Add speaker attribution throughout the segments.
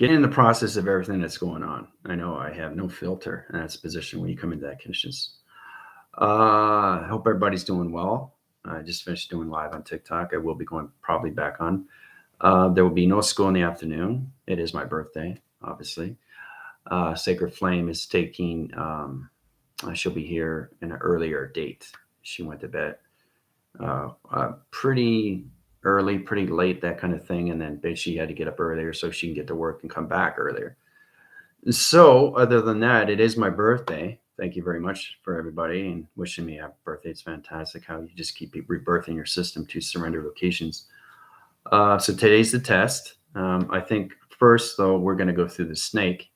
Speaker 1: get in the process of everything that's going on. I know I have no filter, and that's the position when you come into that conditions. Hope everybody's doing well. I just finished doing live on TikTok. I will be going probably back on. There will be no school in the afternoon. It is my birthday, obviously. Sacred Flame is taking, she'll be here in an earlier date. She went to bed pretty early, pretty late, that kind of thing. And then she had to get up earlier so she can get to work and come back earlier. So other than that, it is my birthday. Thank you very much for everybody and wishing me a happy birthday. It's fantastic how you just keep rebirthing your system to surrender locations. So today's the test. I think first, though, we're going to go through the snake,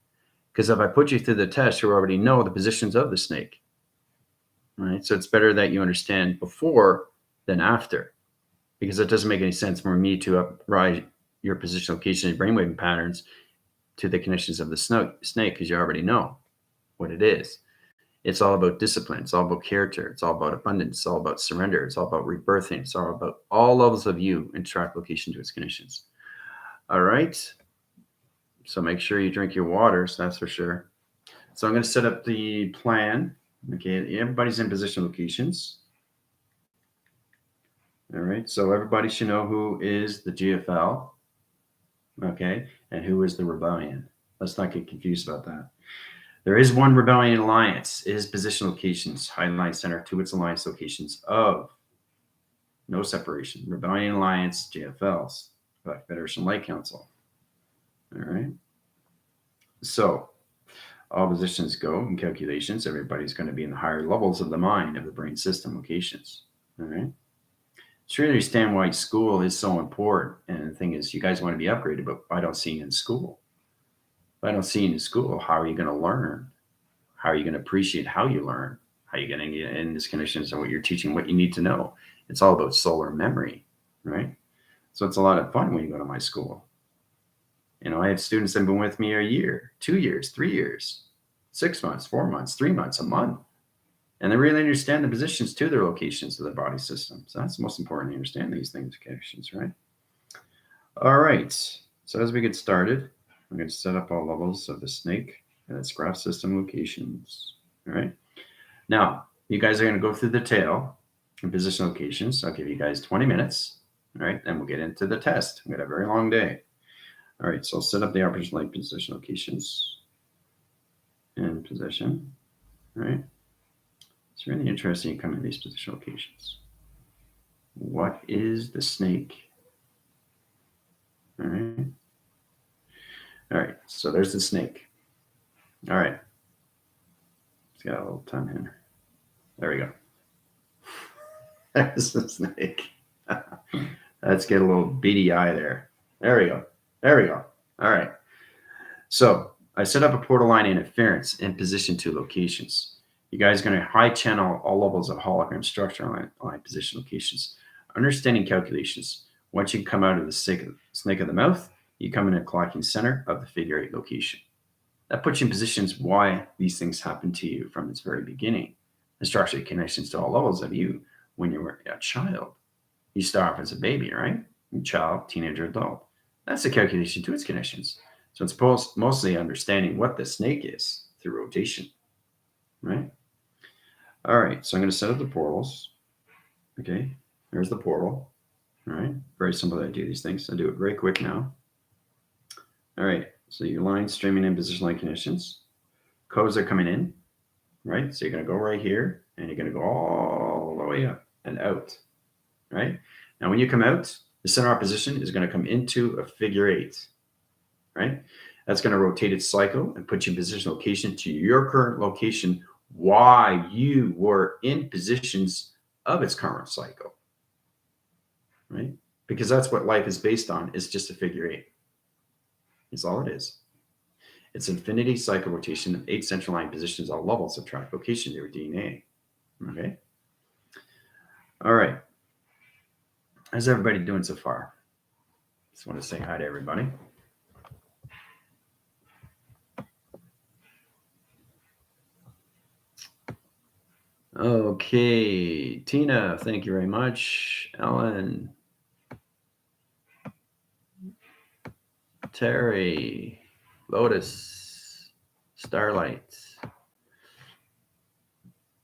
Speaker 1: because if I put you through the test, you already know the positions of the snake. Right? So it's better that you understand before than after, because it doesn't make any sense for me to uprise your position, location, and brainwave patterns to the conditions of the snake, because you already know what it is. It's all about discipline. It's all about character. It's all about abundance. It's all about surrender. It's all about rebirthing. It's all about all levels of you in track location to its conditions. All right. So make sure you drink your waters, that's for sure. So I'm going to set up the plan. Okay, everybody's in position locations. All right, so everybody should know who is the GFL, okay, and who is the rebellion. Let's not get confused about that. There is one rebellion alliance. It is position locations, highlight center to its alliance locations of no separation. Rebellion alliance, GFLs, Federation Light Council. All right. So all positions go in calculations. Everybody's going to be in the higher levels of the mind of the brain system locations. All right. To really understand why school is so important. And the thing is, you guys want to be upgraded, but I don't see you in school. If I don't see you in school, how are you going to learn? How are you going to appreciate how you learn? How are you going to get in these conditions and what you're teaching, what you need to know? It's all about solar memory, right? So it's a lot of fun when you go to my school. You know, I have students that have been with me a year, 2 years, 3 years, 6 months, 4 months, 3 months, a month. And they really understand the positions to their locations of the body system. So that's the most important to understand these things, conditions, right? All right. So as we get started, I'm going to set up all levels of the snake and its graph system locations. All right. Now, you guys are going to go through the tail and position locations. I'll give you guys 20 minutes. All right. And we'll get into the test. We got a very long day. All right. So I'll set up the operation light position locations in position. All right. It's really interesting you come in these position locations. What is the snake? All right. All right. So there's the snake. All right. It's got a little tongue here. There we go. There's the snake. Let's get a little beady eye there. There we go. There we go. All right. So I set up a portal line interference in position 2 locations. You guys are going to high channel all levels of hologram structure on position locations. Understanding calculations. Once you come out of the snake of the mouth, you come in a clocking center of the figure 8 location. That puts you in positions why these things happen to you from its very beginning. The structural connections to all levels of you when you were a child. You start off as a baby, right? Child, teenager, adult. That's the calculation to its connections. So it's mostly understanding what the snake is through rotation, right? All right, so I'm going to set up the portals. Okay, there's the portal. All right, very simple to do these things. I'll do it very quick now. All right, so your line streaming in position line conditions. Codes are coming in, right? So you're going to go right here, and you're going to go all the way up and out, right? Now, when you come out, the center opposition is going to come into a figure 8, right? That's going to rotate its cycle and put you in position location to your current location why you were in positions of its current cycle, right? Because that's what life is based on. It's just a figure 8. It's all it is. It's infinity cycle rotation of 8 central line positions, all levels of track location to your DNA, okay? All right. How's everybody doing so far? Just want to say hi to everybody. Okay, Tina, thank you very much. Ellen, Terry, Lotus, Starlight,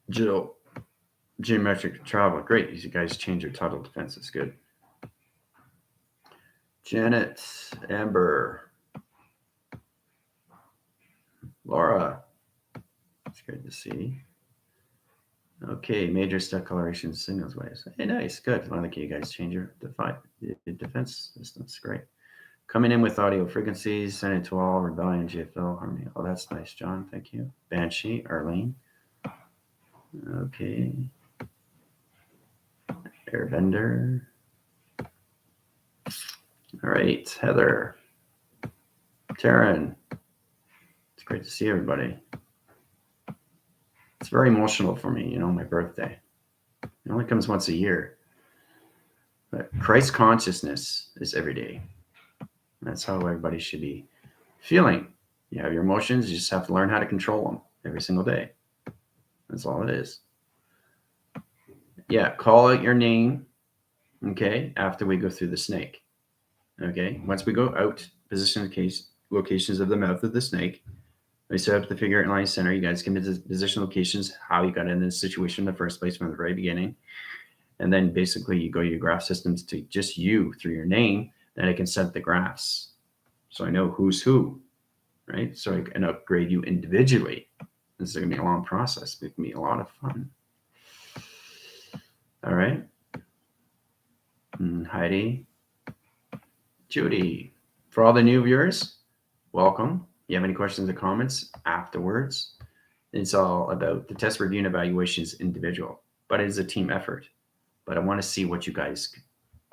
Speaker 1: Jill, Geometric Travel. Great. You guys change your total defense. That's good. Janet, Amber, Laura. It's great to see. Okay, major step coloration signals waves. Hey, nice, good. I like you guys change your defense systems. Great. Coming in with audio frequencies, send it to all, Rebellion, GFL, Harmony. Oh, that's nice, John. Thank you. Banshee, Arlene. Okay. Airbender. All right, Heather. Taryn. It's great to see everybody. It's very emotional for me, my birthday. It only comes once a year. But Christ consciousness is every day. That's how everybody should be feeling. You have your emotions, you just have to learn how to control them every single day. That's all it is. Yeah, call out your name, okay, after we go through the snake. Okay, once we go out, position locations of the mouth of the snake. We set up the figure line center. You guys can position locations, how you got in this situation in the first place from the very beginning. And then basically you go your graph systems to just you through your name. Then I can set the graphs. So I know who's who, right? So I can upgrade you individually. This is going to be a long process. It's going to be a lot of fun. All right. And Heidi, Judy. For all the new viewers, welcome. If you have any questions or comments afterwards, it's all about the test review and evaluation is individual, but it is a team effort. But I want to see what you guys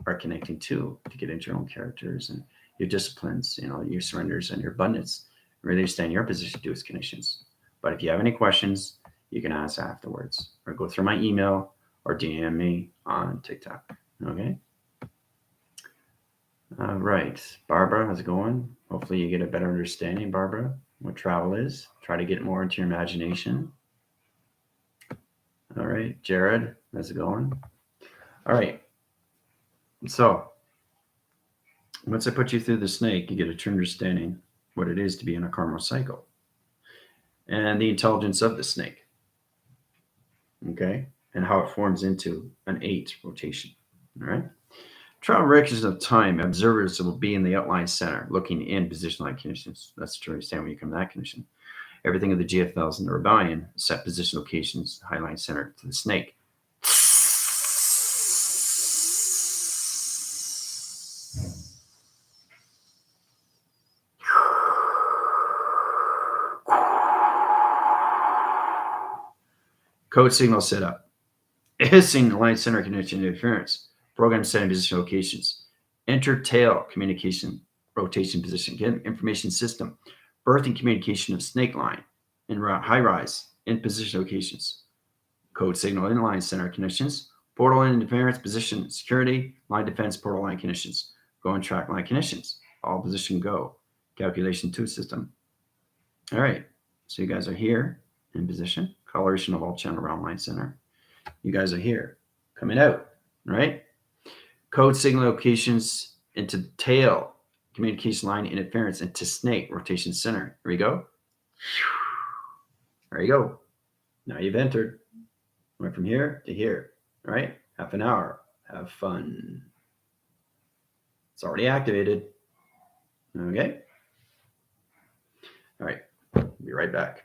Speaker 1: are connecting to get into your own characters and your disciplines, your surrenders and your abundance. Really understand your position to its conditions. But if you have any questions, you can ask afterwards or go through my email or DM me on TikTok. Okay. All right. Barbara, how's it going? Hopefully you get a better understanding, Barbara, what travel is. Try to get more into your imagination. All right. Jared, how's it going? All right. So once I put you through the snake, you get a true understanding what it is to be in a karma cycle and the intelligence of the snake. Okay. And how it forms into an 8 rotation. All right. Travel directions of time, observers will be in the outline center, looking in position-like conditions. That's to understand when you come to that condition. Everything of the GFLs in the rebellion, set position locations, highline center to the snake. Code signal set up. Hissing line center connection interference. Program setting position locations. Enter tail communication rotation position. Get information system. Birthing communication of snake line and high rise in position locations. Code signal in line center conditions. Portal interference position security. Line defense portal line conditions. Go and track line conditions. All position go. Calculation 2 system. All right. So you guys are here in position. Coloration of all channel round line center. You guys are here, coming out, right? Code signal locations into tail, communication line interference into snake, rotation center. Here we go. There you go. Now you've entered. Went from here to here, right? Half an hour. Have fun. It's already activated. Okay. All right. Be right back.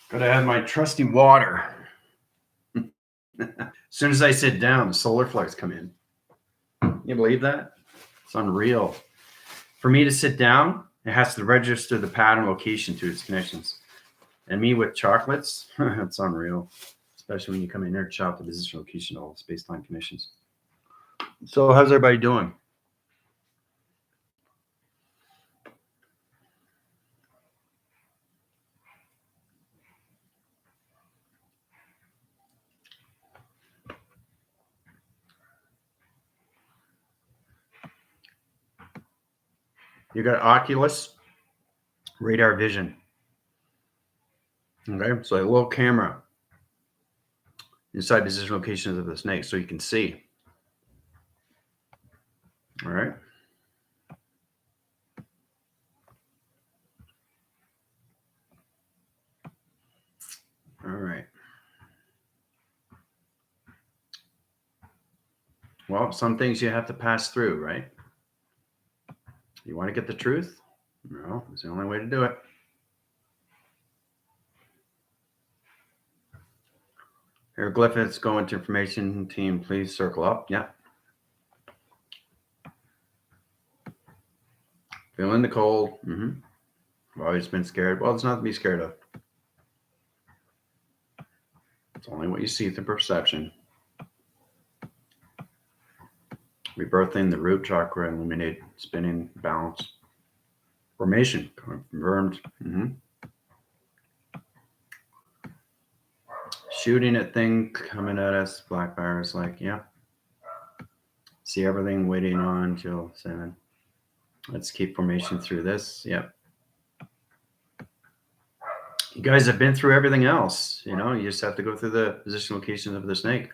Speaker 1: Gotta have my trusty water. As soon as I sit down, the solar flares come in. You believe that? It's unreal. For me to sit down, it has to register the pattern location to its connections. And me with chocolates, it's unreal. Especially when you come in here and chop the position location of all space-time connections. So how's everybody doing? You got Oculus, radar vision. Okay, so a little camera inside position locations of the snake so you can see. All right. All right. Well, some things you have to pass through, right? You want to get the truth? No, it's the only way to do it. Hieroglyphics go into information team. Please circle up. Yeah. Feel in the cold. I've always been scared. Well, it's not to be scared of. It's only what you see through perception. Rebirthing the root chakra, illuminate, spinning, balance. Formation, confirmed. Shooting at thing coming at us, black virus, like, yeah. See everything waiting on till 7. Let's keep formation through this. Yep. You guys have been through everything else. You know, you just have to go through the position location of the snake.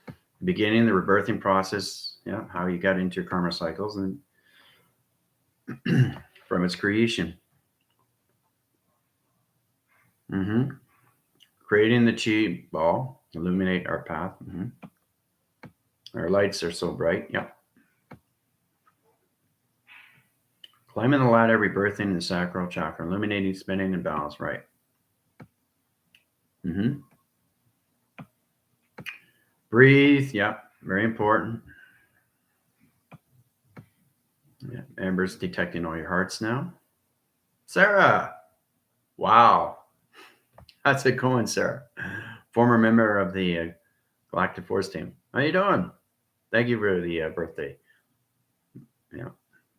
Speaker 1: The beginning, the rebirthing process, yeah, how you got into your karma cycles and from its creation. Creating the chi ball, illuminate our path. Our lights are so bright. Yep. Climbing the ladder, rebirthing the sacral chakra, illuminating, spinning, and balance. Right. Breathe. Yep. Very important. Yeah. Amber's detecting all your hearts now. Sarah. Wow. How's it going, Sarah? Former member of the Galactic Force team. How you doing? Thank you for the birthday. Yeah.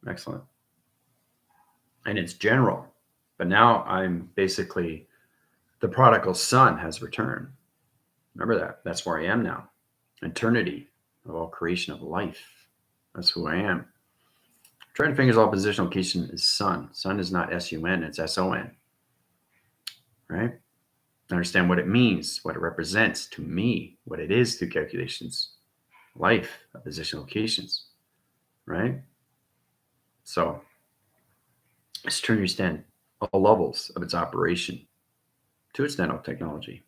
Speaker 1: Excellent. And it's general. But now I'm basically the prodigal son has returned. Remember that. That's where I am now. Eternity of all creation of life. That's who I am. Trying to fingers all positional location is sun. Sun is not S-U-N, it's S-O-N. Right? Understand what it means, what it represents to me, what it is through calculations. Life of positional locations. Right? So let's try to understand all levels of its operation to its nanotechnology.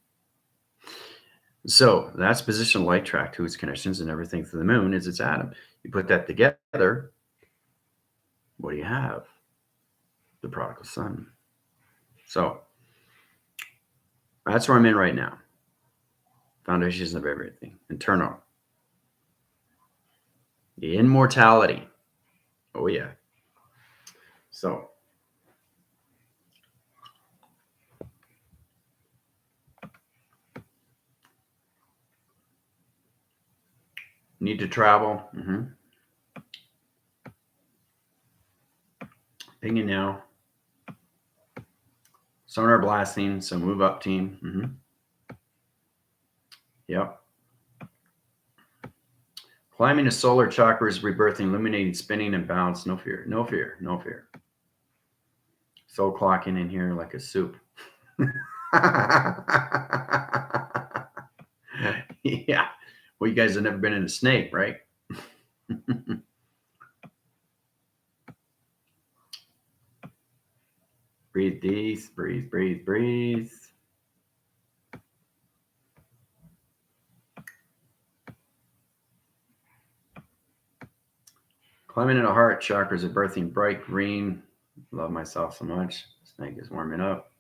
Speaker 1: So that's positional light track to its connections and everything to the moon is its atom. You put that together, what do you have? The prodigal son. So that's where I'm in right now. Foundations of everything. Internal. The immortality. Oh, yeah. So need to travel. Pinging now. Sonar blasting. So move up team. Yep. Climbing the solar chakras, rebirthing, illuminating, spinning, and balance. No fear. No fear. No fear. Soul clocking in here like a soup. Yeah. Well, you guys have never been in a snake, right? Breathe deep, breathe, breathe, breathe. Climbing in the heart chakras of birthing bright green. Love myself so much. Snake is warming up.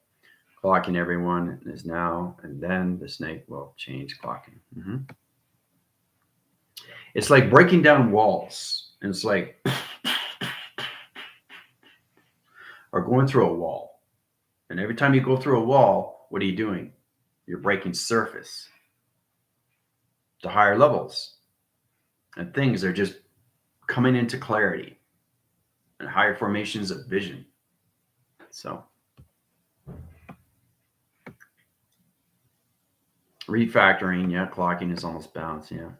Speaker 1: Clocking everyone is now, and then the snake will change clocking. It's like breaking down walls. And it's like, or going through a wall. And every time you go through a wall, what are you doing? You're breaking surface to higher levels. And things are just coming into clarity and higher formations of vision. So, refactoring, yeah, clocking is almost balanced, yeah.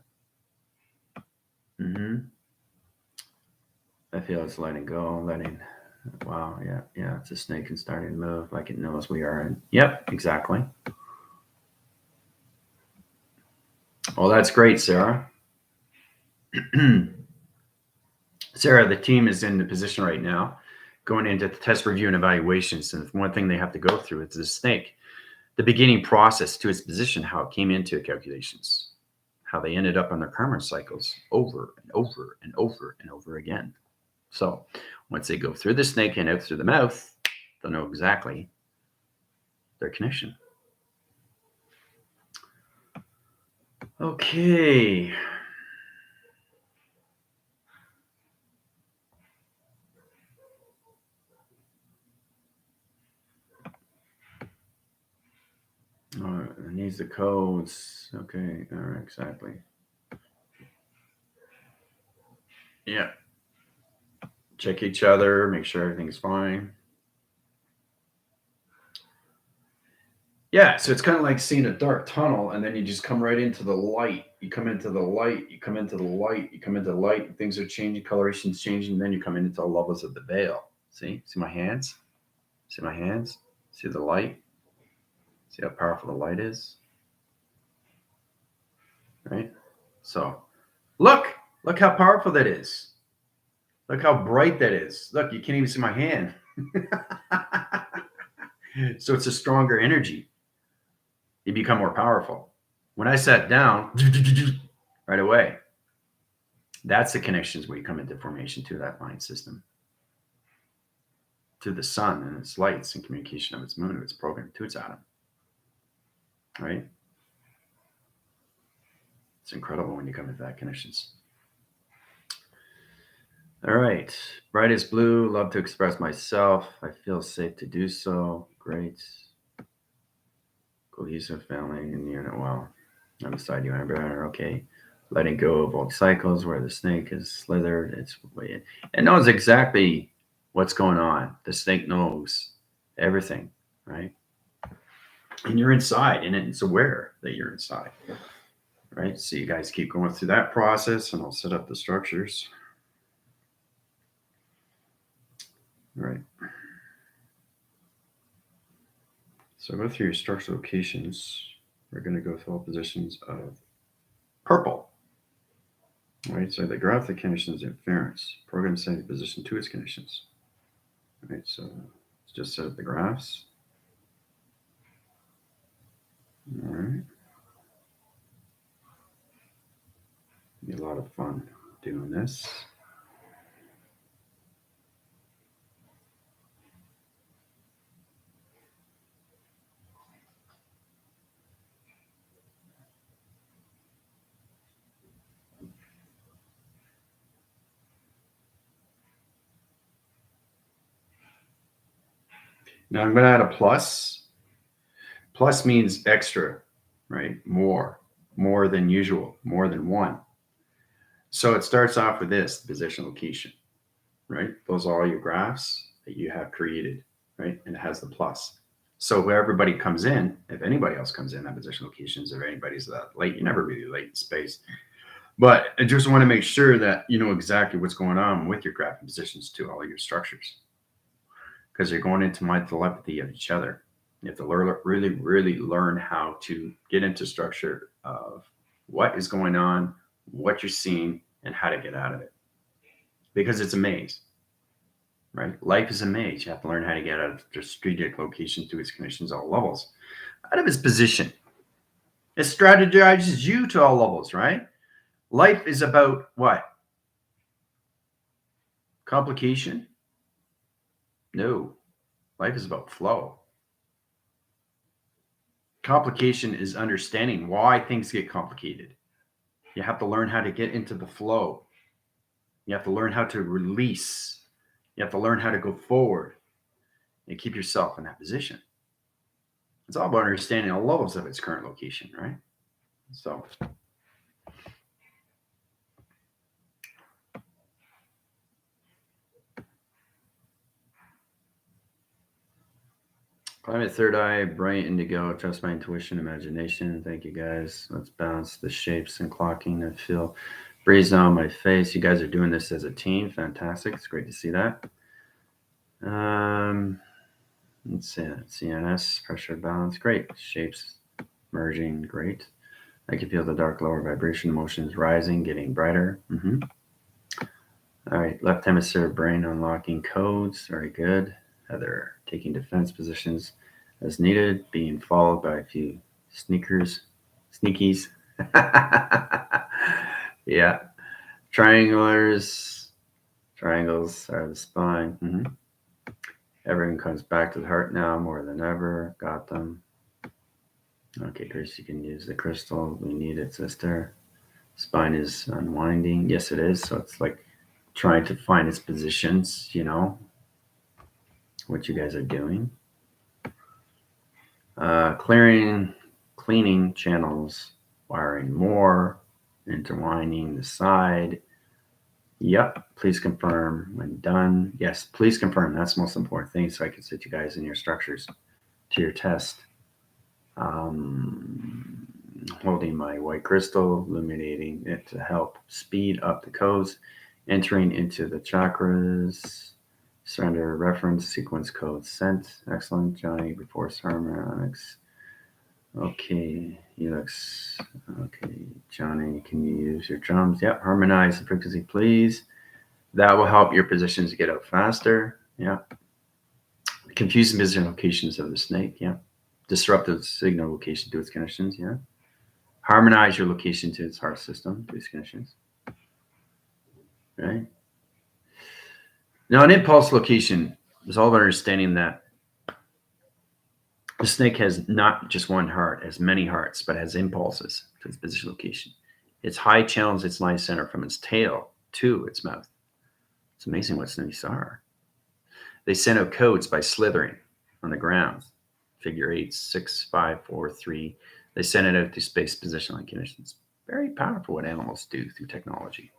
Speaker 1: I feel it's letting go, wow, yeah, it's a snake and starting to move like it knows we are in. Yep, exactly. Well, that's great, Sarah. Sarah, the team is in the position right now going into the test review and evaluations. And one thing they have to go through is the snake, the beginning process to its position, how it came into calculations, how they ended up on their karma cycles over and over and over and over again. So once they go through the snake and out through the mouth, they'll know exactly their connection. Okay. It needs the codes. Okay. All right. Exactly. Yeah. Check each other. Make sure everything's fine. Yeah. So it's kind of like seeing a dark tunnel, and then you just come right into the light. You come into the light. You come into the light. You come into the light. And things are changing. Coloration's changing. And then you come into the levels of the veil. See my hands? See my hands? See the light? See how powerful the light is? Right? So look how powerful that is. Look how bright that is. Look, you can't even see my hand. So it's a stronger energy. You become more powerful. When I sat down, right away, that's the connections where you come into formation to that line system, to the sun and its lights and communication of its moon, of its program, to its atom. Right? It's incredible when you come into that connections. All right. Brightest blue. Love to express myself. I feel safe to do so. Great. Cohesive family and unit. Well, I'm beside you, Amber. Okay. Letting go of old cycles where the snake is slithered. It knows exactly what's going on. The snake knows everything, right? And you're inside, and it's aware that you're inside, right? So you guys keep going through that process, and I'll set up the structures. All right. So go through your structure locations. We're going to go through all positions of purple. All right, so the graph the conditions inference. Program setting position to its conditions. All right, so let's just set up the graphs. All right. Be a lot of fun doing this. Now I'm going to add a plus. Plus means extra, right? More than usual, more than one. So it starts off with this, the position location, right? Those are all your graphs that you have created, right? And it has the plus. So where everybody comes in, if anybody else comes in, that position locations, if anybody's that late, you're never really late in space. But I just want to make sure that you know exactly what's going on with your graph and positions to all of your structures. Because you're going into my telepathy of each other. You have to really learn how to get into structure of what is going on, what you're seeing, and how to get out of it. Because it's a maze, right? Life is a maze. You have to learn how to get out of the strategic location to its conditions, all levels, out of its position. It strategizes you to all levels, right? Life is about what? Complication? No. Life is about flow. Complication is understanding why things get complicated. You have to learn how to get into the flow. You have to learn how to release. You have to learn how to go forward and keep yourself in that position. It's all about understanding the levels of its current location, right? So, climate third eye, bright indigo, trust my intuition, imagination. Thank you guys. Let's bounce the shapes and clocking. I feel breeze on my face. You guys are doing this as a team. Fantastic. It's great to see that. Let's see. CNS, pressure balance. Great. Shapes merging. Great. I can feel the dark lower vibration emotions rising, getting brighter. All right. Left hemisphere brain unlocking codes. Very good. Heather taking defense positions as needed, being followed by a few sneakies. Yeah. Triangles are the spine. Everything comes back to the heart now more than ever. Got them. Okay, Chris, you can use the crystal. We need it, sister. Spine is unwinding. Yes, it is. So it's like trying to find its positions, what you guys are doing. Cleaning channels, wiring more, intertwining the side. Yep, please confirm when done. Yes, please confirm. That's the most important thing so I can sit you guys in your structures to your test. Holding my white crystal, illuminating it to help speed up the codes, entering into the chakras. Surrender reference sequence code sent. Excellent, Johnny. Before harmonics. Okay, Helix. Okay, Johnny, can you use your drums? Yep, harmonize the frequency, please. That will help your positions get out faster. Yeah. Confusing position locations of the snake. Yeah. Disruptive signal location to its connections. Yeah. Harmonize your location to its heart system to its connections. Right. Now, an impulse location is all about understanding that the snake has not just one heart, has many hearts, but has impulses to its position location. Its high channels its line center from its tail to its mouth. It's amazing what snakes are. They send out codes by slithering on the ground. Figure 8, 6, 5, 4, 3. They send it out to space position line conditions. Very powerful what animals do through technology.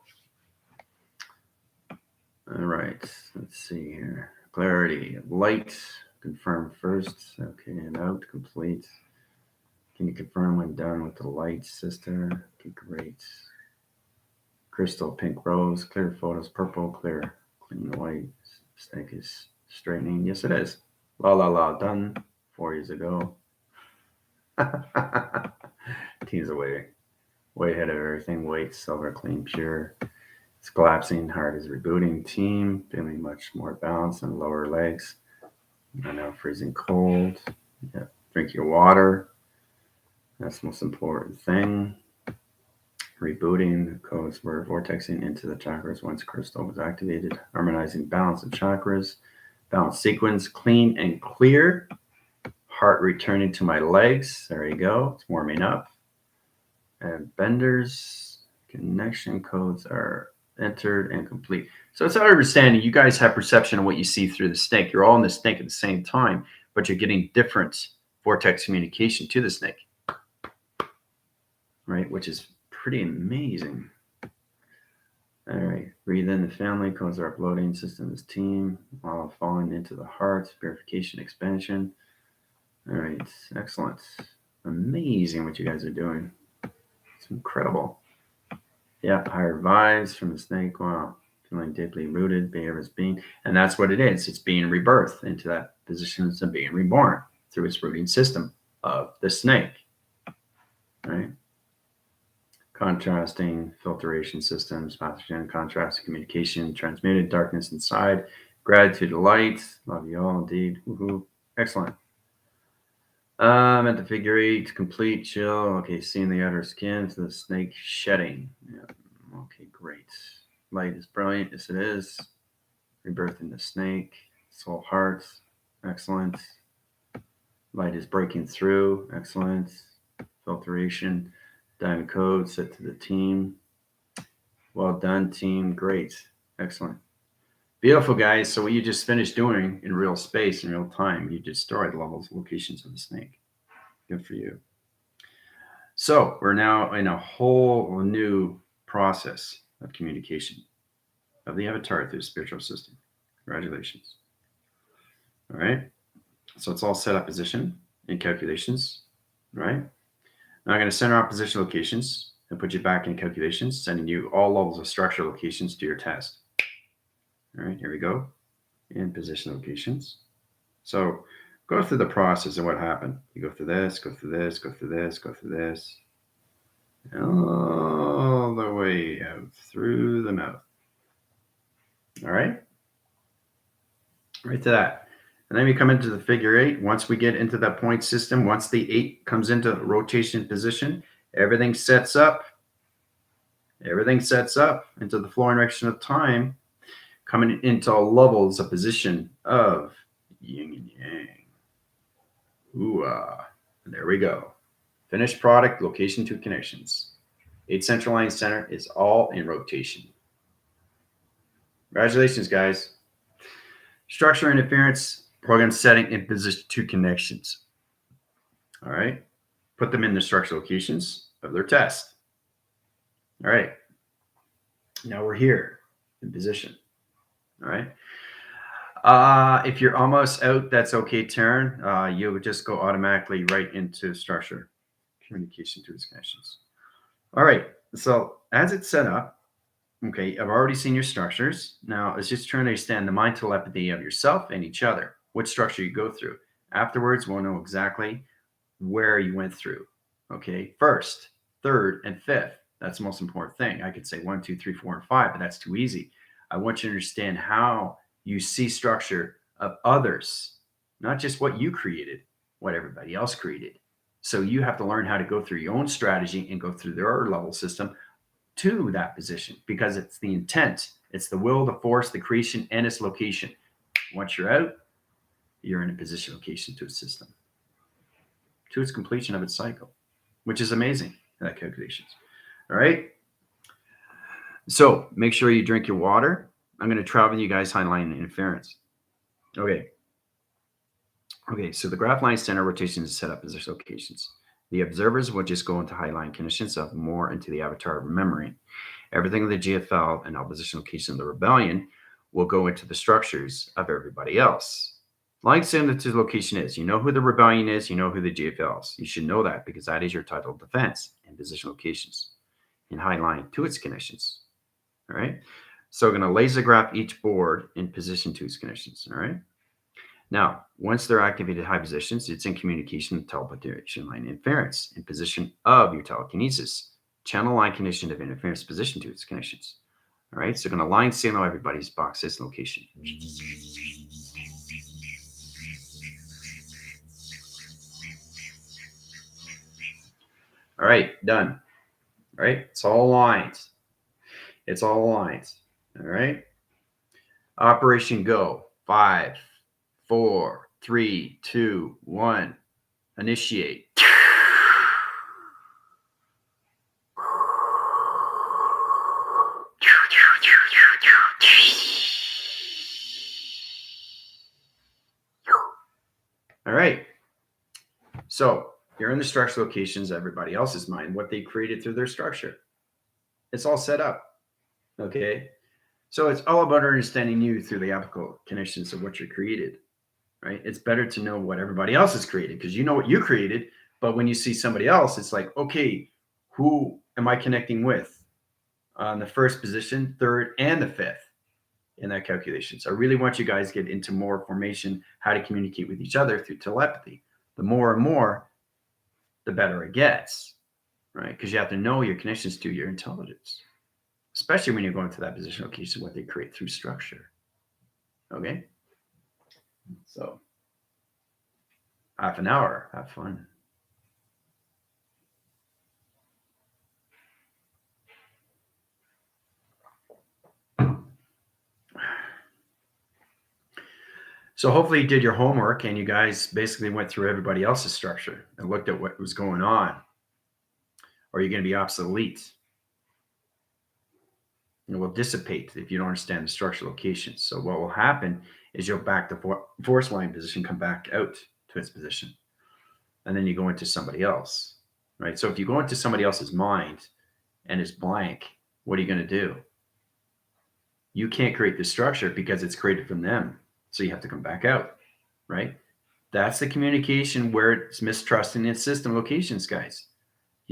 Speaker 1: All right, let's see here. Clarity, light, confirm first. Okay, and out, complete. Can you confirm when done with the light, sister? Okay, great. Crystal, pink rose, clear photos, purple, clear, clean white. Snake is straightening. Yes, it is. La la la, done 4 years ago. Teens away, way ahead of everything. White, silver, clean, pure. It's collapsing. Heart is rebooting. Team feeling much more balanced and lower legs. I know freezing cold. Yeah, drink your water. That's the most important thing. Rebooting. The codes were vortexing into the chakras once crystal was activated. Harmonizing balance of chakras. Balance sequence. Clean and clear. Heart returning to my legs. There you go. It's warming up. And benders. Connection codes are entered and complete. So it's our understanding you guys have perception of what you see through the snake. You're all in the snake at the same time, but you're getting different vortex communication to the snake, right? Which is pretty amazing. All right, breathe in the family, codes are uploading, system is team, while falling into the heart, purification, expansion. All right, excellent. Amazing what you guys are doing. It's incredible. Yeah, higher vibes from the snake. Wow. Feeling deeply rooted, behavior being. And that's what it is. It's being rebirthed into that position of being reborn through its rooting system of the snake. Right? Contrasting filtration systems, pathogen, contrasting communication, transmuted darkness inside, gratitude, light. Love you all indeed. Woohoo. Excellent. At the figure 8, complete, chill. Okay, seeing the outer skin to the snake shedding. Yeah. Okay, great. Light is brilliant. Yes, it is. Rebirthing the snake. Soul heart. Excellent. Light is breaking through. Excellent. Filtration. Diamond code set to the team. Well done, team. Great. Excellent. Beautiful, guys. So what you just finished doing in real space, in real time, you destroyed levels, locations of the snake. Good for you. So we're now in a whole new process of communication of the avatar through the spiritual system. Congratulations. All right. So it's all set up position in calculations. All right. Now I'm going to center out position locations and put you back in calculations, sending you all levels of structure locations to your test. All right. Here we go. In position locations. So go through the process of what happened. You go through this, go through this, go through this, go through this. All the way out through the mouth. All right. Right to that. And then we come into the figure 8. Once we get into that point system, once the 8 comes into rotation position, everything sets up. Everything sets up into the flowing direction of time, coming into levels of position of yin and yang. HOOHA. And there we go. Finished product, location 2 connections. 8 central line center is all in rotation. Congratulations, guys. Structure interference, program setting, and position 2 connections. All right. Put them in the structure locations of their test. All right. Now we're here in position. All right. If you're almost out, that's okay, Taryn. You would just go automatically right into structure, communication 2 connections. All right. So as it's set up, okay, I've already seen your structures. Now it's just trying to understand the mind telepathy of yourself and each other, what structure you go through. Afterwards, we'll know exactly where you went through. Okay, first, third, and fifth. That's the most important thing. I could say 1, 2, 3, 4, and 5, but that's too easy. I want you to understand how you see structure of others, not just what you created, what everybody else created. So you have to learn how to go through your own strategy and go through their level system to that position, because it's the intent, it's the will, the force, the creation, and its location. Once you're out, you're in a position location to a system, to its completion of its cycle, which is amazing, that calculations. All right. So make sure you drink your water. I'm going to travel you guys highline interference. Okay. Okay. So the graph line center rotation is set up as their locations. The observers will just go into highline conditions of more into the avatar memory. Everything in the GFL and opposition location of the rebellion will go into the structures of everybody else. Like similar to the location is, you know who the rebellion is, you know who the GFL is. You should know that because that is your title of defense and position locations in highline to its connections. All right. So we're going to laser graph each board in position to its connections. All right. Now, once they're activated high positions, it's in communication with teleportation line interference in position of your telekinesis. Channel line condition of interference position to its connections. All right, so we're going to line signal everybody's boxes location. All right, done. All right, it's all lines. It's all lines. All right. Operation go. 5, 4, 3, 2, 1. Initiate. All right. So you're in the structure locations, everybody else's mind, what they created through their structure. It's all set up. Okay. So it's all about understanding you through the applicable connections of what you created, right? It's better to know what everybody else has created because you know what you created. But when you see somebody else, it's like, okay, who am I connecting with on the first position, third, and the fifth in that calculation? So I really want you guys to get into more formation, how to communicate with each other through telepathy. The more and more, the better it gets, right? Because you have to know your connections to your intelligence, especially when you're going to that position location, what they create through structure. Okay. So half an hour, have fun. So hopefully you did your homework and you guys basically went through everybody else's structure and looked at what was going on. Or you're going to be obsolete. It will dissipate if you don't understand the structural locations. So what will happen is you'll back the force line position, come back out to its position. And then you go into somebody else, right? So if you go into somebody else's mind and it's blank, what are you going to do? You can't create the structure because it's created from them. So you have to come back out, right? That's the communication where it's mistrusting its system locations, guys.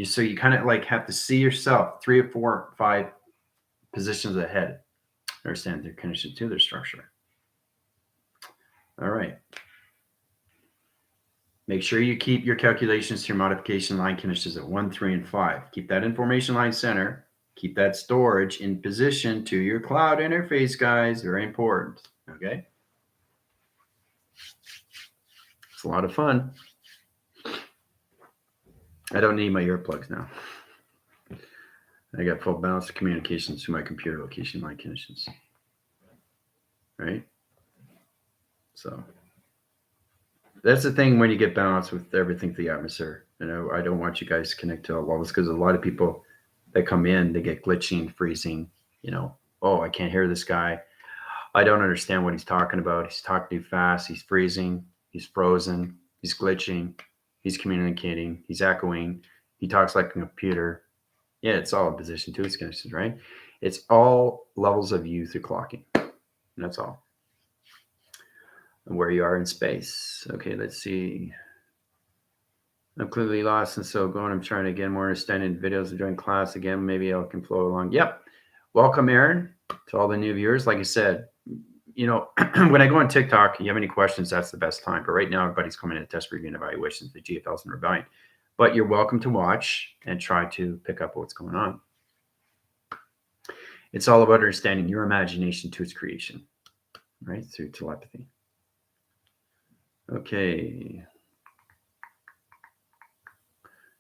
Speaker 1: So you kind of like have to see yourself 3 or 4 or 5 positions ahead. Understand their connection to their structure. All right. Make sure you keep your calculations to your modification line connections at 1, 3, and 5. Keep that information line center. Keep that storage in position to your cloud interface, guys. Very important. Okay. It's a lot of fun. I don't need my earplugs now. I got full balance of communications to my computer location line connections. Right? So that's the thing when you get balanced with everything to the atmosphere. You know, I don't want you guys to connect to all levels because a lot of people that come in, they get glitching, freezing, you know, oh, I can't hear this guy. I don't understand what he's talking about. He's talking too fast. He's freezing. He's frozen. He's glitching. He's communicating. He's echoing. He talks like a computer. Yeah, it's all in position to its connections, right? It's all levels of you through clocking. And that's all. And where you are in space. Okay, let's see. I'm clearly lost and so going. I'm trying to get more understanding videos and join class again. Maybe I can flow along. Yep. Welcome, Aaron, to all the new viewers. Like I said, you know, when I go on TikTok, you have any questions, that's the best time. But right now, everybody's coming in to test review and evaluations, the GFLs and rebellion. But you're welcome to watch and try to pick up what's going on. It's all about understanding your imagination to its creation, right? Through telepathy. Okay.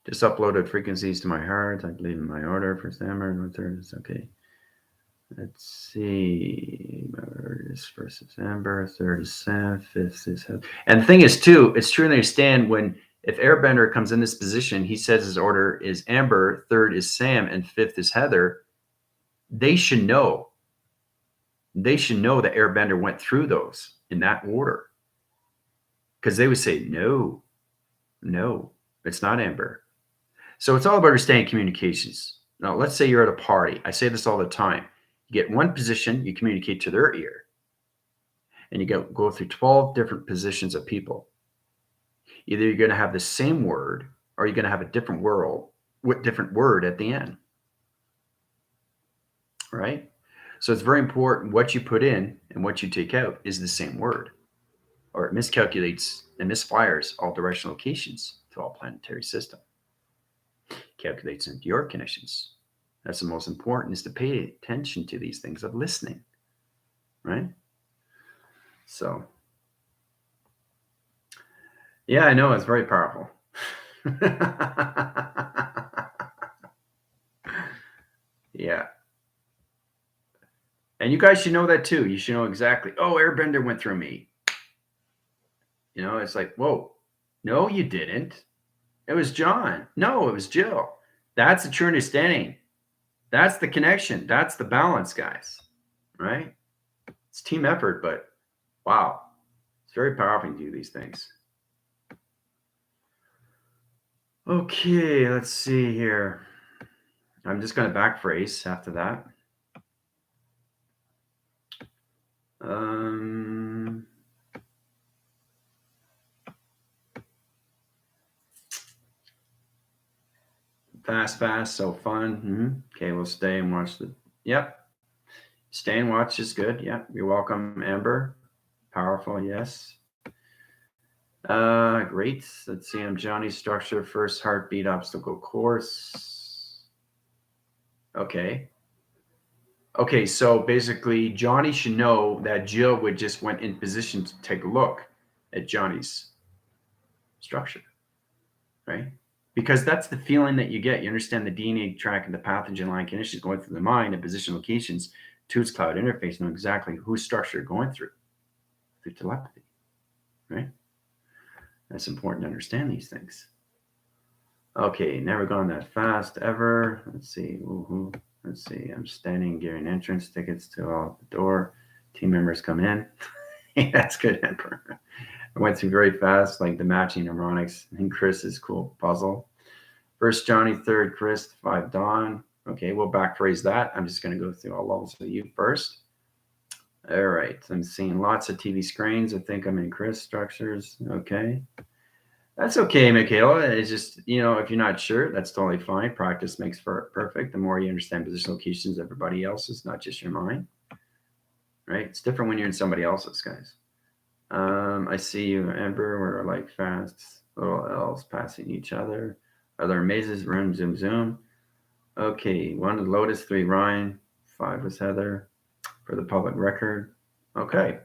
Speaker 1: Just uploaded frequencies to my heart. I believe in my order. First hammer, and third is okay. Let's see. First is amber, third is Sam, fifth is heather. And the thing is, too, it's true to understand when if Airbender comes in this position, he says his order is amber, third is Sam, and fifth is Heather. They should know. They should know that Airbender went through those in that order. Because they would say, no, it's not amber. So it's all about understanding communications. Now, let's say you're at a party. I say this all the time. You get one position, you communicate to their ear. And you go through 12 different positions of people. Either you're going to have the same word or you're going to have a different word at the end. Right? So it's very important what you put in and what you take out is the same word. Or it miscalculates and misfires all directional locations to all planetary system. Calculates into your connections. That's the most important, is to pay attention to these things of listening. Right? So, yeah, I know, it's very powerful. Yeah. And you guys should know that too. You should know exactly, oh, Airbender went through me. You know, it's like, whoa, no, you didn't. It was John. No, it was Jill. That's the true understanding. That's the connection. That's the balance, guys. Right? It's team effort, but wow. It's very powerful to do these things. Okay, let's see here. I'm just going to backphrase after that. Fast, so fun. Okay, we'll stay and watch the. Yep. Stay and watch is good. Yep. You're welcome, Amber. Powerful, yes. Great. Let's see. I'm Johnny. Structure, first heartbeat, obstacle course. Okay. Okay, so basically, Johnny should know that Jill would just went in position to take a look at Johnny's structure, right? Because that's the feeling that you get. You understand the DNA track and the pathogen line conditions going through the mind and position locations to its cloud interface, know exactly whose structure you're going through telepathy. right? That's important to understand these things. Okay, never gone that fast ever. Let's see. Woohoo. Let's see. I'm standing, giving entrance tickets to all at the door. Team members come in. That's good, Emperor. I went through very fast, like the matching harmonics and Chris's cool puzzle. First Johnny, third Chris, 5 Dawn. Okay, we'll backphrase that. I'm just going to go through all levels of you first. All right, I'm seeing lots of TV screens. I think I'm in Chris structures. Okay. That's okay, Michaela. It's just, you know, if you're not sure, that's totally fine. Practice makes perfect. The more you understand position locations, everybody else's, not just your mind. Right? It's different when you're in somebody else's, guys. I see you, Ember. We're like fast little L's passing each other. Are there mazes? Room, zoom, zoom. Okay, 1 is Lotus, 3 Ryan, 5 was Heather for the public record. Okay.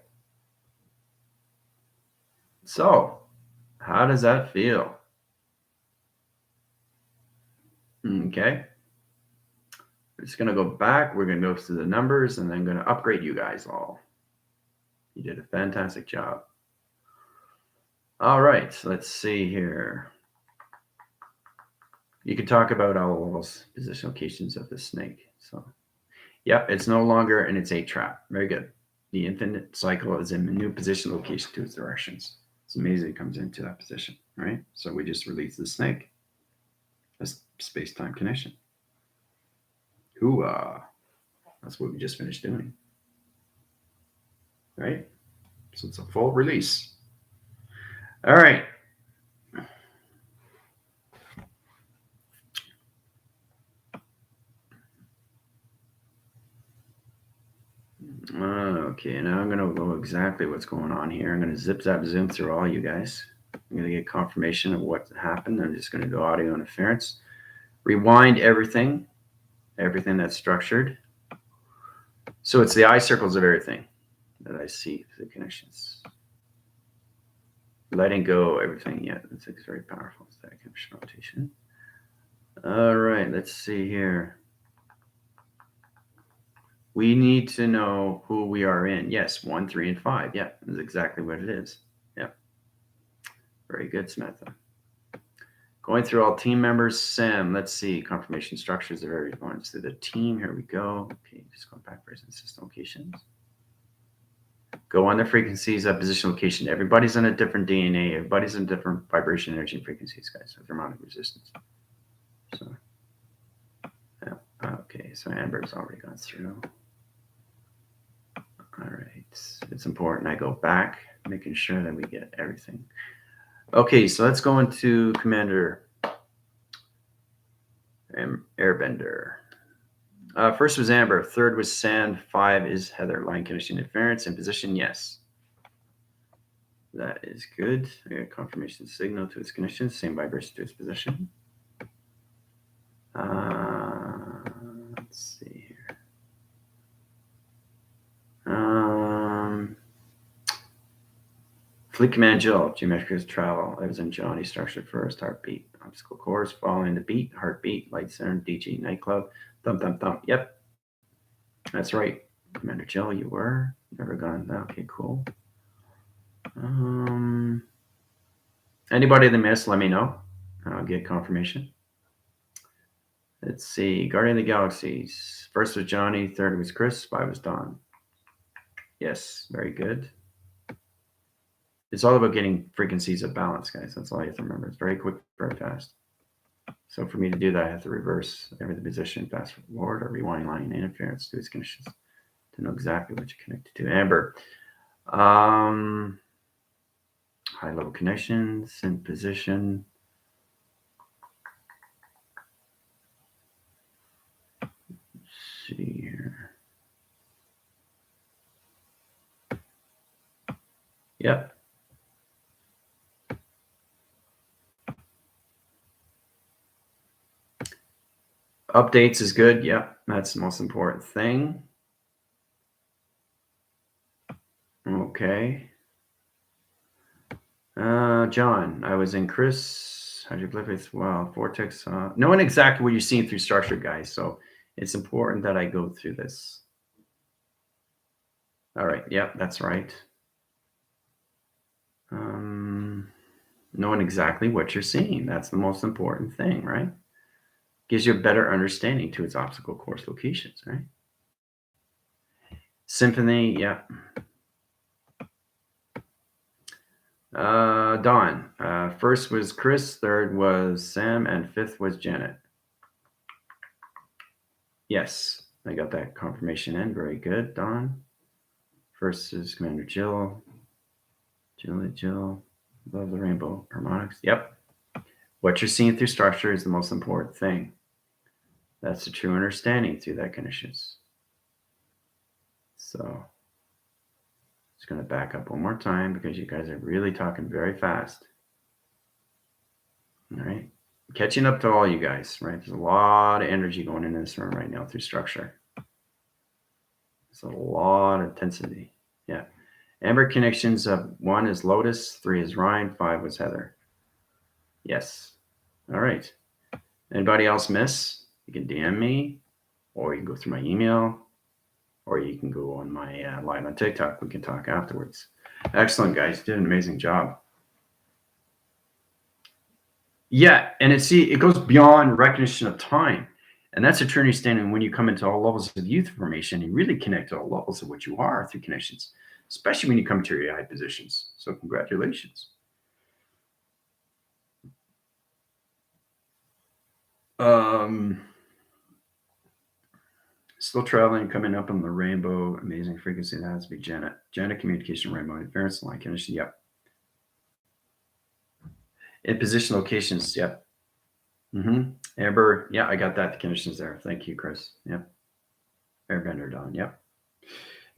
Speaker 1: So, how does that feel? Okay. We're just going to go back. We're going to go through the numbers, and then I'm going to upgrade you guys all. You did a fantastic job. All right, so let's see here. You can talk about all those position locations of the snake. So, yeah, it's no longer in its 8 trap. Very good. The infinite cycle is in a new position location to its directions. It's amazing it comes into that position, right? So we just release the snake. That's space-time connection. HOOHA. That's what we just finished doing. Right? So it's a full release. All right. Okay, now I'm going to go exactly what's going on here. I'm going to zip, zap, zoom through all you guys. I'm going to get confirmation of what happened. I'm just going to go audio interference. Rewind everything that's structured. So it's the eye circles of everything that I see, the connections. Letting go everything. Yeah, that's very powerful. Static connection rotation. All right, let's see here. We need to know who we are in. Yes, 1, 3, and 5. Yeah, that's exactly what it is. Yeah. Very good, Samantha. Going through all team members. Sam, let's see. Confirmation structures of everyone. So the team, here we go. Okay, just go back for system locations. Go on the frequencies of position location. Everybody's on a different DNA. Everybody's in different vibration, energy, and frequencies, guys, with harmonic resistance. So, yeah. Okay, so Amber's already gone through. All right, it's important I go back, making sure that we get everything. Okay, so let's go into Commander Airbender. First was Amber, third was Sand, 5 is Heather. Line condition interference in position, yes. That is good. I got confirmation signal to its condition, same vibration to its position. Let's see here. Fleet Command Jill, geometric travel. I was in Johnny structure first, heartbeat. Obstacle course, following the beat, heartbeat, light center, DG nightclub, thump, thump, thump. Yep. That's right. Commander Jill, you were. Never gone. Okay, cool. Anybody that missed, let me know. I'll get confirmation. Let's see. Guardian of the Galaxies. First was Johnny, third was Chris, 5 was Don. Yes, very good. It's all about getting frequencies of balance, guys. That's all you have to remember. It's very quick, very fast. So for me to do that, I have to reverse every position, fast forward, or rewind line interference to its conditions to know exactly what you're connected to. Amber. High-level connections in position. Let's see here. Yep. Updates is good. Yep, that's the most important thing. Okay. John, I was in Chris. Hydroglyphics. Wow, vortex. Knowing exactly what you're seeing through structure, guys. So it's important that I go through this. All right. Yep, that's right. knowing exactly what you're seeing. That's the most important thing, right? Gives you a better understanding to its obstacle course locations, right? Symphony, yeah. Dawn. First was Chris, third was Sam, and fifth was Janet. Yes, I got that confirmation in. Very good, Dawn. First is Commander Jill. Jill. Love the rainbow harmonics. Yep. What you're seeing through structure is the most important thing. That's the true understanding through that conditions. So just going to back up one more time because you guys are really talking very fast. All right. Catching up to all you guys, right? There's a lot of energy going in this room right now through structure. There's a lot of intensity. Yeah. Amber connections of 1 is Lotus, 3 is Ryan, 5 was Heather. Yes. All right. Anybody else miss? You can DM me, or you can go through my email, or you can go on my live on TikTok. We can talk afterwards. Excellent, guys. You did an amazing job. Yeah, and it goes beyond recognition of time. And that's a true understanding when you come into all levels of youth formation, you really connect to all levels of what you are through connections, especially when you come to your AI positions. So congratulations. Still traveling, coming up on the rainbow, amazing frequency. That has to be Janet. Janet, communication, rainbow, interference, line condition. Yep. In position locations. Yep. Amber. Yeah, I got that. The conditions there. Thank you, Chris. Yep. Airbender Don. Yep.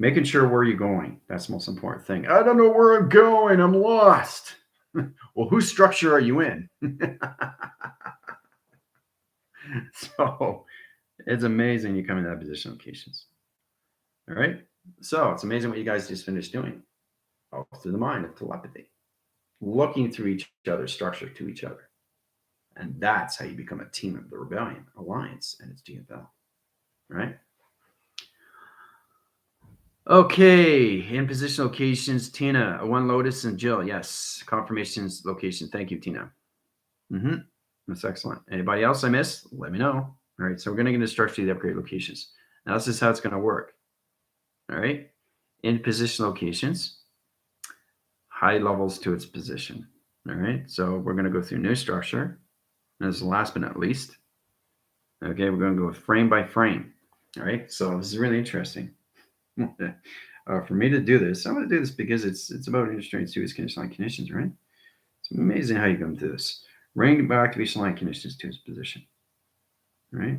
Speaker 1: Making sure where you're going. That's the most important thing. I don't know where I'm going. I'm lost. Well, whose structure are you in? So it's amazing you come in that position locations. All right. So it's amazing what you guys just finished doing. All through the mind of telepathy. Looking through each other's structure to each other. And that's how you become a team of the Rebellion Alliance and its GFL. Right? Okay, in position locations, Tina, 1 Lotus and Jill. Yes, confirmations location. Thank you, Tina. That's excellent. Anybody else I missed? Let me know. All right, so we're going to get into structure the upgrade locations. Now, this is how it's going to work. All right, in position locations, high levels to its position. All right, so we're going to go through new structure. And this is last but not least. Okay, we're going to go frame by frame. All right, so this is really interesting. For me to do this, I'm going to do this because it's about industry series condition line conditions, right? It's amazing how you come to this. Ring by activation line conditions to its position, right?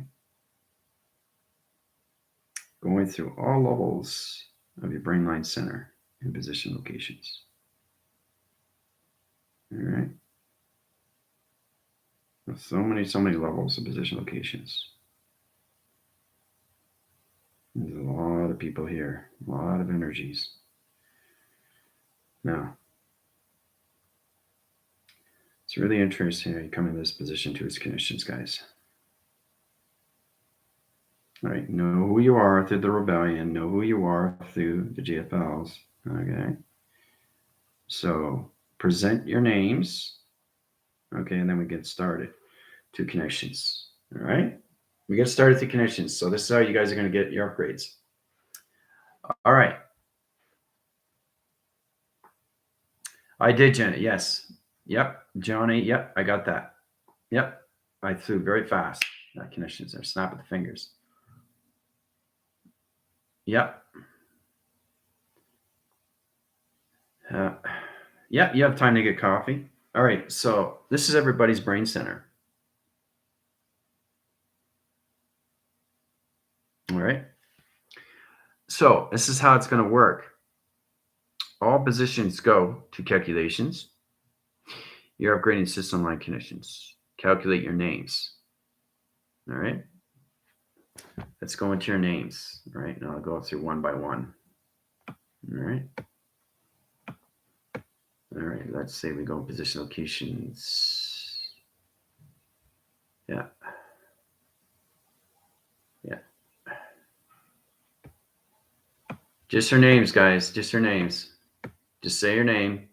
Speaker 1: Going through all levels of your brain line center and position locations. All right. So many levels of position locations. There's a lot of people here, a lot of energies. Now, it's really interesting how you come in this position to its conditions, guys. All right, know who you are through the rebellion, know who you are through the GFLs. Okay. So present your names. Okay, and then we get started to connections. All right. We get started to connections. So this is how you guys are going to get your upgrades. All right. I did, Janet. Yes. Yep. Johnny. Yep. I got that. Yep. I flew very fast. Connections there. Snap of the fingers. Yep. Yeah, you have time to get coffee. All right. So this is everybody's brain center. All right. So this is how it's going to work. All positions go to calculations. You're upgrading system line conditions. Calculate your names. All right. Let's go into your names. All right. Now I'll go through one by one. All right. All right. Let's say we go position locations. Yeah. Yeah. Just your names, guys. Just your names. Just say your name.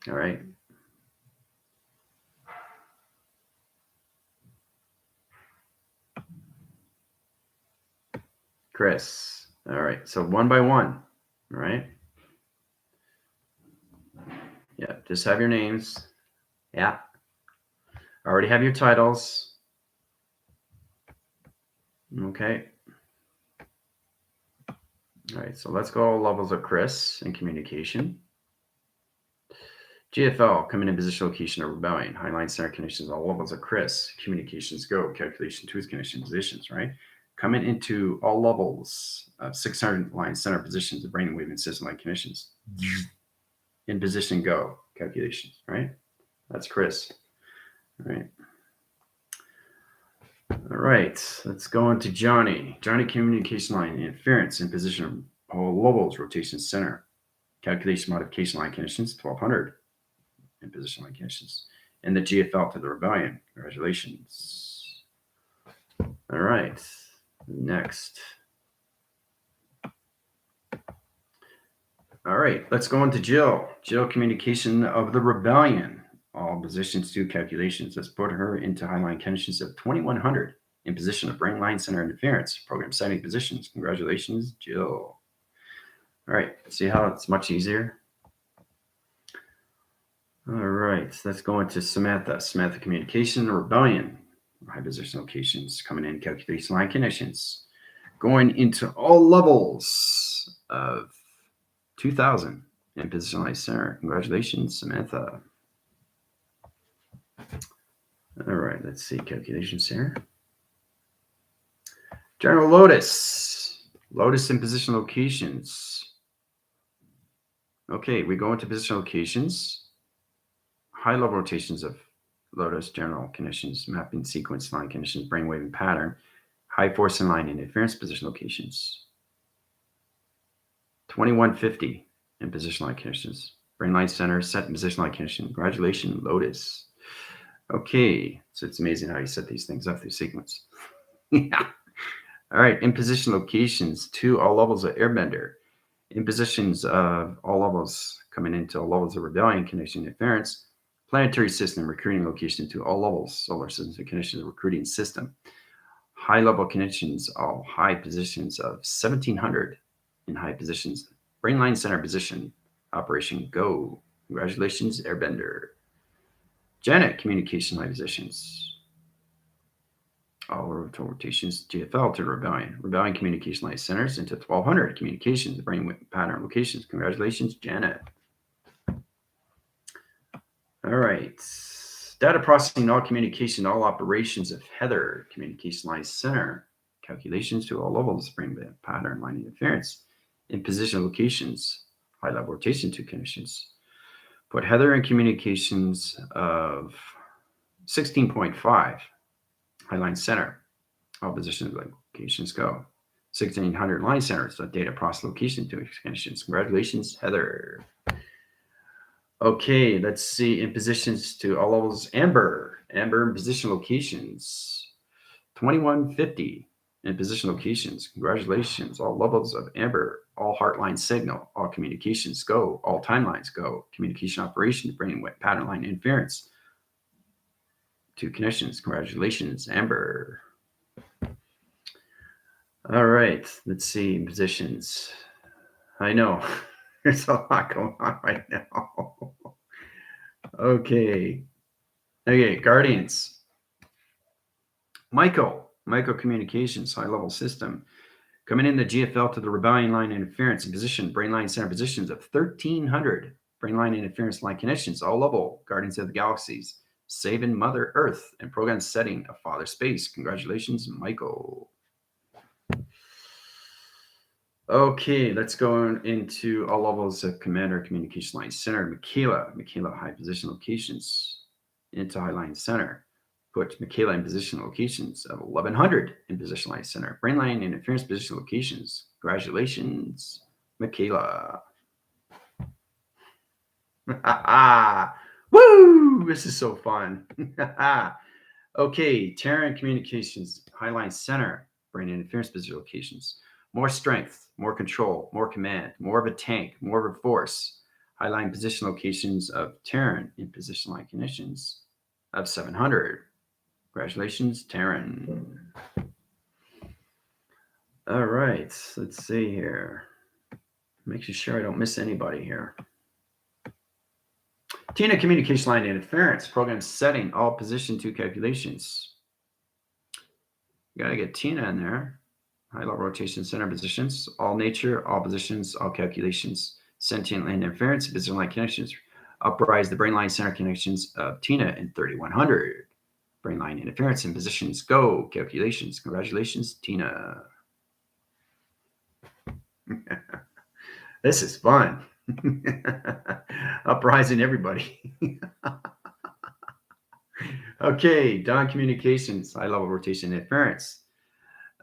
Speaker 1: All right. Chris. All right. So one by one. All right. Yeah. Just have your names. Yeah. Already have your titles. Okay. All right. So let's go levels of Chris in communication. GFL, coming in position, location, or rebellion. Highline center conditions, all levels of Chris. Communications go. Calculation, twos, condition, positions, right? Coming into all levels of 600 line center positions, the brain wave and system line conditions. In position, go. Calculations, right? That's Chris. All right. All right. Let's go into Johnny. Johnny, communication line, interference in position, all levels, rotation center. Calculation, modification line conditions, 1200. In position line conditions, and the GFL to the rebellion. Congratulations. All right. Next. All right. Let's go into Jill. Jill, communication of the rebellion. All positions to calculations. Let's put her into highline conditions of 2100 in position of brain line center interference. Program setting positions. Congratulations, Jill. All right. See how it's much easier? All right, let's go into Samantha. Samantha, communication, rebellion, high position locations, coming in, calculation line conditions, going into all levels of 2000 in position line center. Congratulations, Samantha. All right, let's see, calculations here. General Lotus, Lotus in position locations. Okay, we go into position locations. High level rotations of Lotus, general conditions, mapping sequence, line conditions, brainwave and pattern, high force and line interference position locations. 2150 in position line conditions. Brain line center, set in position line condition. Congratulations, Lotus. Okay, so it's amazing how you set these things up through sequence. Yeah. All right, in position locations to all levels of Airbender. In positions of all levels coming into all levels of rebellion, condition interference. Planetary system recruiting location to all levels, solar systems and conditions recruiting system. High level conditions, all high positions of 1700 in high positions. Brain line center position, operation go. Congratulations, Airbender. Janet, communication high positions. All rotations, GFL to rebellion. Rebellion communication line centers into 1200 communications, brain pattern locations. Congratulations, Janet. All right. Data processing, all communication, all operations of Heather, communication line center, calculations to all levels, brain pattern line interference, in position locations, high level rotation to conditions. Put Heather in communications of 16.5, high line center, all positions locations go. 1600 line center, so data process location to conditions. Congratulations, Heather. Okay, let's see. In positions to all levels, Amber in position locations, 2150 in position locations. Congratulations, all levels of Amber, all heartline signal, all communications go, all timelines go, communication operations, bringing pattern line interference to connections. Congratulations, Amber. All right, let's see. In positions. I know there's a lot going on right now. Okay, Guardians. Michael Communications, high level system. Coming in the GFL to the rebellion line interference in position, brain line center positions of 1300. Brain line interference line connections, all level, Guardians of the Galaxies, saving Mother Earth, and program setting of Father Space. Congratulations, Michael. Okay, let's go into all levels of Commander Communication Line Center. Michaela, high position locations into High Line Center. Put Michaela in position locations of 1100 in position line center. Brain line interference position locations. Congratulations, Michaela. Woo! This is so fun. Okay, Terran Communications, Highline Center, brain interference position locations. More strength, more control, more command, more of a tank, more of a force. highline position locations of Terran in position line conditions of 700. Congratulations, Terran. All right, let's see here. Making sure I don't miss anybody here. Tina, communication line interference. Program setting all position 2 calculations. You got to get Tina in there. High level rotation center positions. All nature, all positions, all calculations. Sentient line interference, position line connections. Uprise the brain line center connections of Tina in 3100. Brain line interference and positions. Go. Calculations. Congratulations, Tina. This is fun. Uprising everybody. Okay, Dawn Communications, high level rotation interference.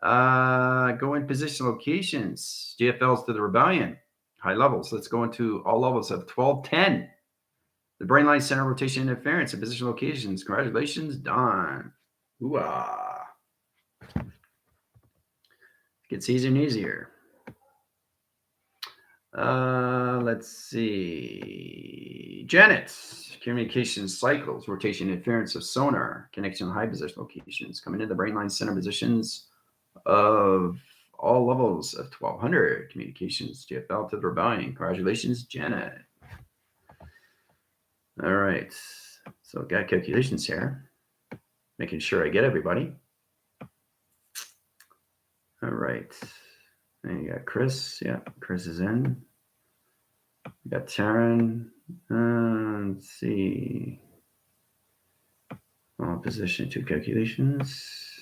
Speaker 1: Go in position locations. GFLs to the rebellion. High levels. Let's go into all levels of 1210. The brain line center rotation interference and position locations. Congratulations, Dawn. HOOHA. Gets easier and easier. Let's see. Janet, communications cycles, rotation interference of sonar, connection high position locations, coming into the brain line center positions of all levels of 1200. Communications, GFL to the rebellion. Congratulations, Janet. All right. So got calculations here. Making sure I get everybody. All right. And you got Chris. Yeah, Chris is in. We got Taryn. Let's see. All position 2 calculations.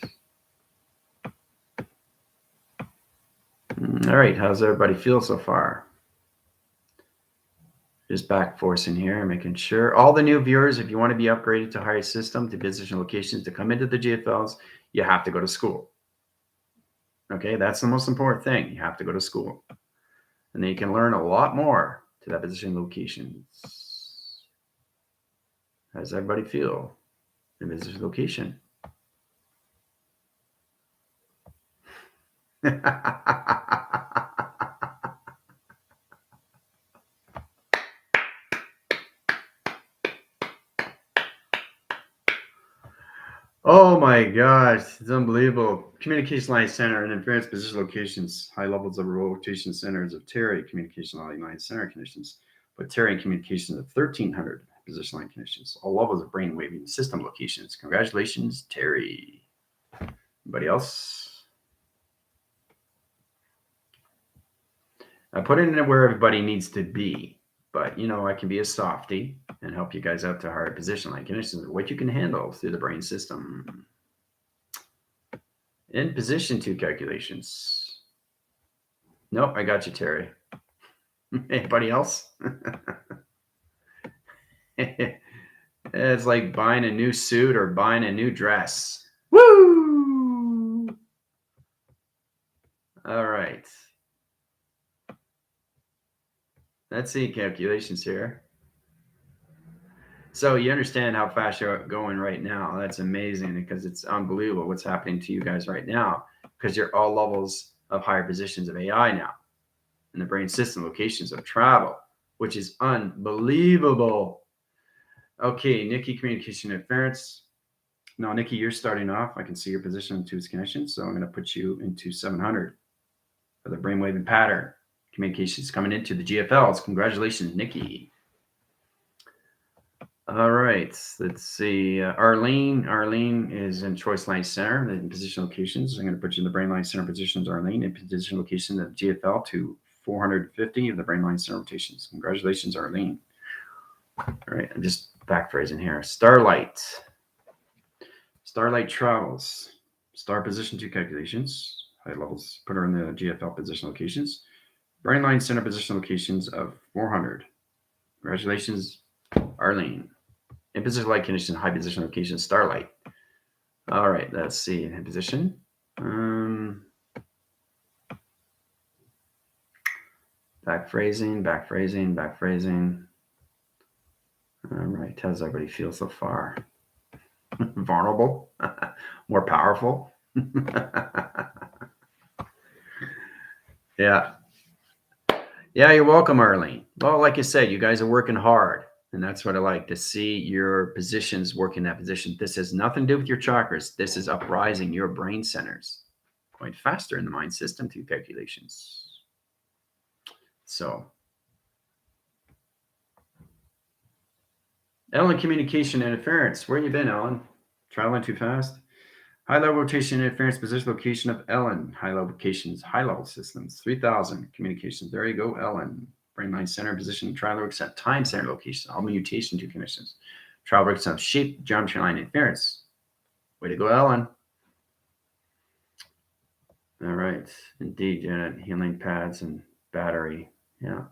Speaker 1: All right. How's everybody feel so far? Just back forcing here, making sure. All the new viewers, if you want to be upgraded to higher system, to position locations, to come into the GFLs, you have to go to school. Okay, that's the most important thing. You have to go to school. And then you can learn a lot more to that position locations. How does everybody feel in position location? Oh my gosh, it's unbelievable. Communication line center and interference position locations, high levels of rotation centers of Terry communication line center conditions, but Terry and communications of 1300 position line conditions, all levels of brain waving system locations. Congratulations, Terry. Anybody else? I put it in where everybody needs to be, but you know, I can be a softie and help you guys out to higher position line conditions, what you can handle through the brain system. In position 2 calculations. Nope, I got you, Terry. Anybody else? It's like buying a new suit or buying a new dress. Woo! All right. Let's see calculations here. So you understand how fast you're going right now. That's amazing because it's unbelievable what's happening to you guys right now because you're all levels of higher positions of AI now in the brain system locations of travel, which is unbelievable. Okay, Nikki, communication interference. No, Nikki, you're starting off. I can see your position to its connection. So I'm going to put you into 700 for the brainwave pattern. Communications coming into the GFLs. Congratulations, Nikki. All right, let's see. Arlene is in choice line center in position locations. I'm going to put you in the brain line center positions, Arlene, in position location of GFL to 450 of the brain line center rotations. Congratulations, Arlene. All right, I'm just back phrasing here. Starlight travels. Star position 2 calculations. High levels, put her in the GFL position locations. Brain line center position locations of 400. Congratulations, Arlene. In position light condition, high position location, Starlight. All right, let's see. In position. Back phrasing. All right, how does everybody feel so far? Vulnerable? More powerful? Yeah. Yeah, you're welcome, Arlene. Well, like I said, you guys are working hard. And that's what I like to see your positions work in that position. This has nothing to do with your chakras. This is uprising your brain centers, going faster in the mind system through calculations. So, Ellen, communication interference. Where you been, Ellen? Traveling too fast? High level rotation interference, position location of Ellen. High level locations, high level systems, 3000 communications. There you go, Ellen. Brain mind center, position, trial works at time center location, all mutation to conditions. Trial works on shape, geometry line interference. Way to go, Ellen. All right. Indeed, Janet. Healing pads and battery. Yeah.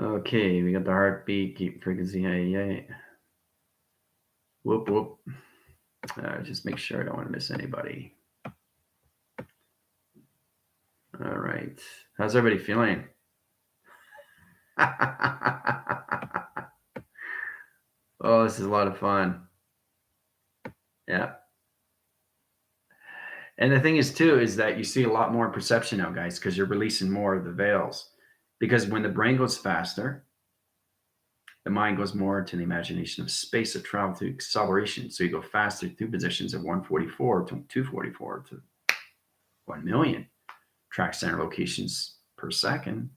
Speaker 1: Okay, we got the heartbeat, keep frequency. Yay. Whoop, whoop. Just make sure I don't want to miss anybody. All right. How's everybody feeling? Oh, this is a lot of fun. Yeah. And the thing is, too, is that you see a lot more perception now, guys, because you're releasing more of the veils. Because when the brain goes faster, the mind goes more into the imagination of space of travel through acceleration. So you go faster through positions of 144 to 244 to 1 million track center locations per second.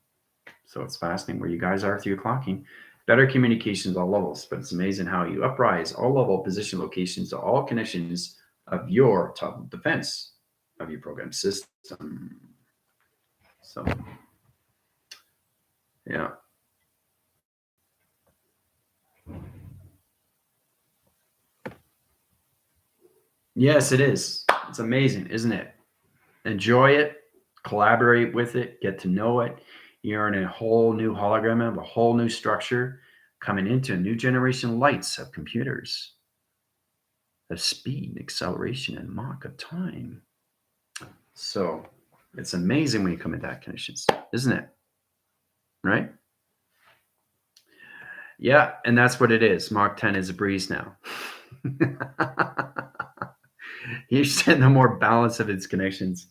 Speaker 1: So it's fascinating where you guys are through your clocking. Better communications all levels, but it's amazing how you uprise all level position locations to all connections of your top of defense of your program system. So, yeah. Yes, it is. It's amazing, isn't it? Enjoy it, collaborate with it, get to know it. You're in a whole new hologram of a whole new structure coming into a new generation lights of computers, of speed, acceleration, and Mach of time. So it's amazing when you come into that conditions, isn't it? Right? Yeah, and that's what it is. Mach 10 is a breeze now. You send the more balance of its connections.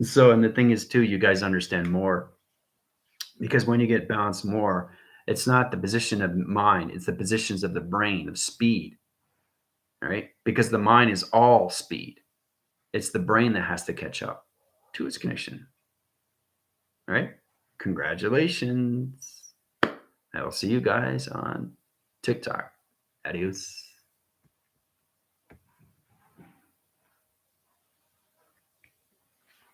Speaker 1: So, and the thing is, too, you guys understand more because when you get balanced more, it's not the position of mind, it's the positions of the brain of speed, right? Because the mind is all speed. It's the brain that has to catch up to its connection, right? Congratulations. I will see you guys on TikTok. Adios.